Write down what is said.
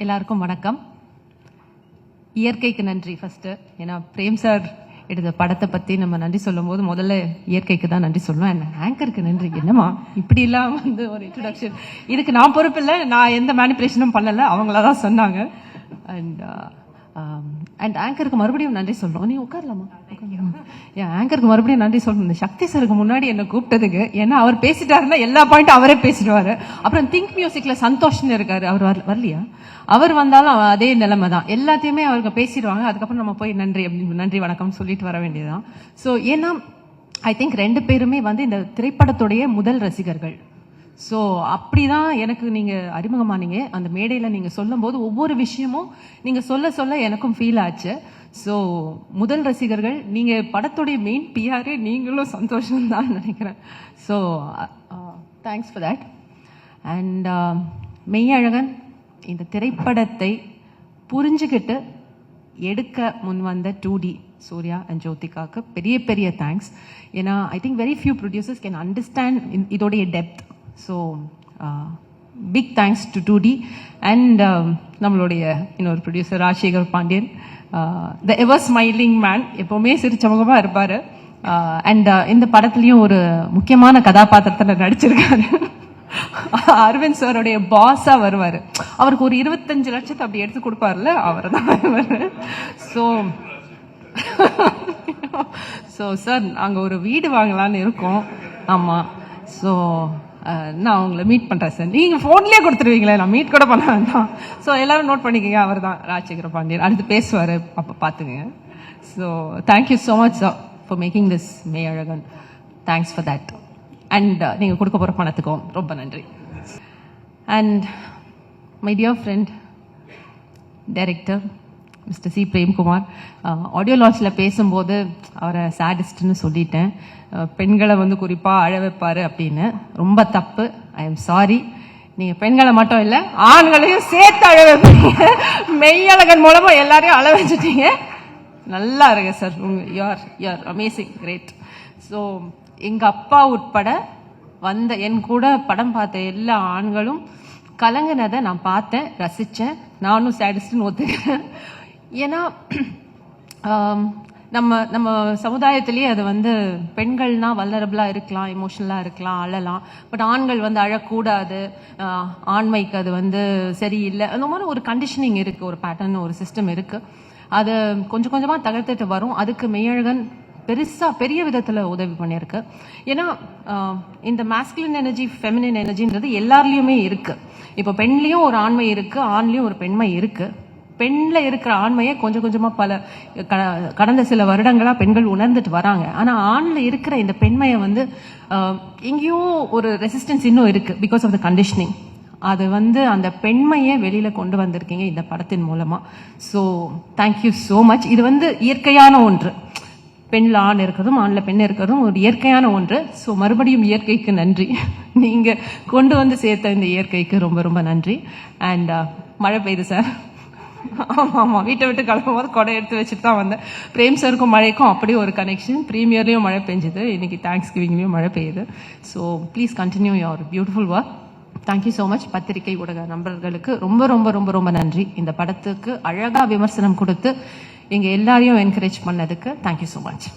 எல்லாருக்கும் வணக்கம். இயற்கைக்கு நன்றி ஃபர்ஸ்ட். ஏன்னா பிரேம் சார் எடுத்த படத்தை பத்தி நம்ம நன்றி சொல்லும் போது முதல்ல இயற்கைக்கு தான் நன்றி சொல்லுவேன். அண்ட் ஆங்கருக்கு நன்றி. என்னமா இப்படி எல்லாம் ஒரு இன்ட்ரோடக்ஷன், இதுக்கு நான் பொறுப்பு இல்லை, நான் எந்த மேனிபுலேஷனும் பண்ணல, அவங்களதான் சொன்னாங்க. அண்ட் ஆங்கருக்கு மறுபடியும் நன்றி சொல்றோம். நீ உட்காரலாமா? ஆங்கருக்கு மறுபடியும் நன்றி சொல்லணும். இந்த சக்தி சாருக்கு முன்னாடி என்ன கூப்பிட்டதுக்கு. ஏன்னா அவர் பேசிட்டாருன்னா எல்லா பாயிண்ட்டும் அவரே பேசிடுவாரு. அப்புறம் திங்க் மியூசிக்ல சந்தோஷ்னு இருக்காரு, அவர் வரலையா? அவர் வந்தாலும் அதே நிலைமை தான், எல்லாத்தையுமே அவருக்கு பேசிடுவாங்க. அதுக்கப்புறம் நம்ம போய் நன்றி வணக்கம் சொல்லிட்டு வர வேண்டியதுதான். ஸோ ஏன்னா ஐ திங்க் ரெண்டு பேருமே இந்த திரைப்படத்துடைய முதல் ரசிகர்கள். ஸோ அப்படிதான் எனக்கு நீங்க அறிமுகமானீங்க. அந்த மேடையில் நீங்க சொல்லும் போது ஒவ்வொரு விஷயமும் நீங்க சொல்ல சொல்ல எனக்கும் ஃபீல் ஆச்சு. ஸோ முதல் ரசிகர்கள் நீங்க, படத்துடைய மெயின் பிஆரே நீங்களும் சந்தோஷம் தான் நினைக்கிறேன். So thanks for that. And Meiyazhagan இந்த திரைப்படத்தை புரிஞ்சுக்கிட்டு எடுக்க முன் வந்த 2D சூர்யா அண்ட் ஜோதிகாவுக்கு பெரிய பெரிய தேங்க்ஸ். ஏன்னா I think very few producers can understand இதோடைய depth. So big thanks to 2D and நம்மளுடைய இன்னொரு producer Rajasekar Pandian, the ever smiling man, எப்பவுமே சிரிச்சமுகமாக இருப்பார். அண்ட் இந்த படத்துலையும் ஒரு முக்கியமான கதாபாத்திரத்தில் நடிச்சிருக்காரு. அரவிந்த் சாருடைய பாஸா வருவாரு. அவருக்கு ஒரு 25 லட்சத்தை அப்படி எடுத்து கொடுப்பாருல, அவர் தான். ஸோ சார் நாங்கள் ஒரு வீடு வாங்கலான்னு இருக்கோம். ஆமாம். ஸோ நான் உங்களை மீட் பண்ணுறேன் சார். நீங்கள் ஃபோன்லேயே கொடுத்துருவீங்களே, நான் மீட் கூட பண்ண வேண்டாம். ஸோ எல்லாரும் நோட் பண்ணிக்கோங்க, அவர் தான் ராஜசேகர பாண்டியன். அடுத்து பேசுவார், அப்போ பார்த்துங்க. So thank you so much sir for making this Meiyazhagan. Thanks for that. And நீங்கள் கொடுக்க போகிற பணத்துக்கும் ரொம்ப நன்றி. And my dear friend director mister C Premkumar, audio லான்ச்சில் பேசும்போது அவரை சேடிஸ்ட்னு சொல்லிட்டேன். பெண்களை குறிப்பாக அழ வைப்பார் அப்படின்னு. ரொம்ப தப்பு. I am sorry. நீங்கள் பெண்களை மட்டும் இல்லை, ஆண்களையும் சேர்த்து அழ வைப்பீங்க. மெய்யழகன் மூலமாக எல்லாரையும் அழ வச்சுட்டீங்க. நல்லா இருக்கு sir. You're amazing, great. So எங்கள் அப்பா உட்பட என் கூட படம் பார்த்த எல்லா ஆண்களும் கலங்கினதை நான் பார்த்தேன், ரசித்தேன். நானும் சேடிஸ்ட்னு ஒத்துக்கிறேன். ஏன்னா நம்ம சமுதாயத்திலேயே அது பெண்கள்னா வல்னரபிளாக இருக்கலாம், எமோஷனலாக இருக்கலாம், அழலாம். பட் ஆண்கள் அழக்கூடாது, ஆண்மைக்கு அது சரியில்லை, அந்த மாதிரி ஒரு கண்டிஷனிங் இருக்குது, ஒரு பேட்டர்ன், ஒரு சிஸ்டம் இருக்குது. அது கொஞ்சம் கொஞ்சமாக தகர்த்துட்டு வரும். அதுக்கு மெய்யழகன் பெரிய விதத்தில் உதவி பண்ணியிருக்கு. ஏன்னா இந்த மாஸ்குலின் எனர்ஜி, ஃபெமினின் எனர்ஜின்றது எல்லாருலேயுமே இருக்குது. இப்போ பெண்லேயும் ஒரு ஆண்மை இருக்குது, ஆண்லேயும் ஒரு பெண்மை இருக்குது. பெண்ணில் இருக்கிற ஆண்மையை கொஞ்சம் கொஞ்சமாக கடந்த சில வருடங்களாக பெண்கள் உணர்ந்துட்டு வராங்க. ஆனால் ஆணில் இருக்கிற இந்த பெண்மையை எங்கேயோ ஒரு ரெசிஸ்டன்ஸ் இன்னும் இருக்குது, பிகாஸ் ஆஃப் த கண்டிஷனிங். அது அந்த பெண்மையை வெளியில் கொண்டு வந்திருக்கீங்க இந்த படத்தின் மூலமாக. So thank you so much. இது இயற்கையான ஒன்று. பெண்ணில் ஆண் இருக்கிறதும் ஆணில் பெண் இருக்கிறதும் ஒரு இயற்கையான ஒன்று. ஸோ மறுபடியும் இயற்கைக்கு நன்றி. நீங்கள் கொண்டு சேர்த்த இந்த இயற்கைக்கு ரொம்ப ரொம்ப நன்றி. அண்ட் மழை பெய்யுது சார். ஆமாம், வீட்டை விட்டு கிளம்பும் போது கொடை எடுத்து வச்சுட்டு தான் வந்தேன். பிரேம் சாருக்கும் மழைக்கும் அப்படியே ஒரு கனெக்ஷன். ப்ரீமியர்லேயும் மழை பெஞ்சுது, இன்னைக்கு தேங்க்ஸ் கிவிங்லேயும் மழை பெய்யுது. So please continue your beautiful work. Thank you so much. பத்திரிகை ஊடக நண்பர்களுக்கு ரொம்ப ரொம்ப ரொம்ப ரொம்ப நன்றி. இந்த படத்துக்கு அழகாக விமர்சனம் கொடுத்து எங்கள் எல்லாரையும் என்கரேஜ் பண்ணதுக்கு தேங்க்யூ ஸோ மச்.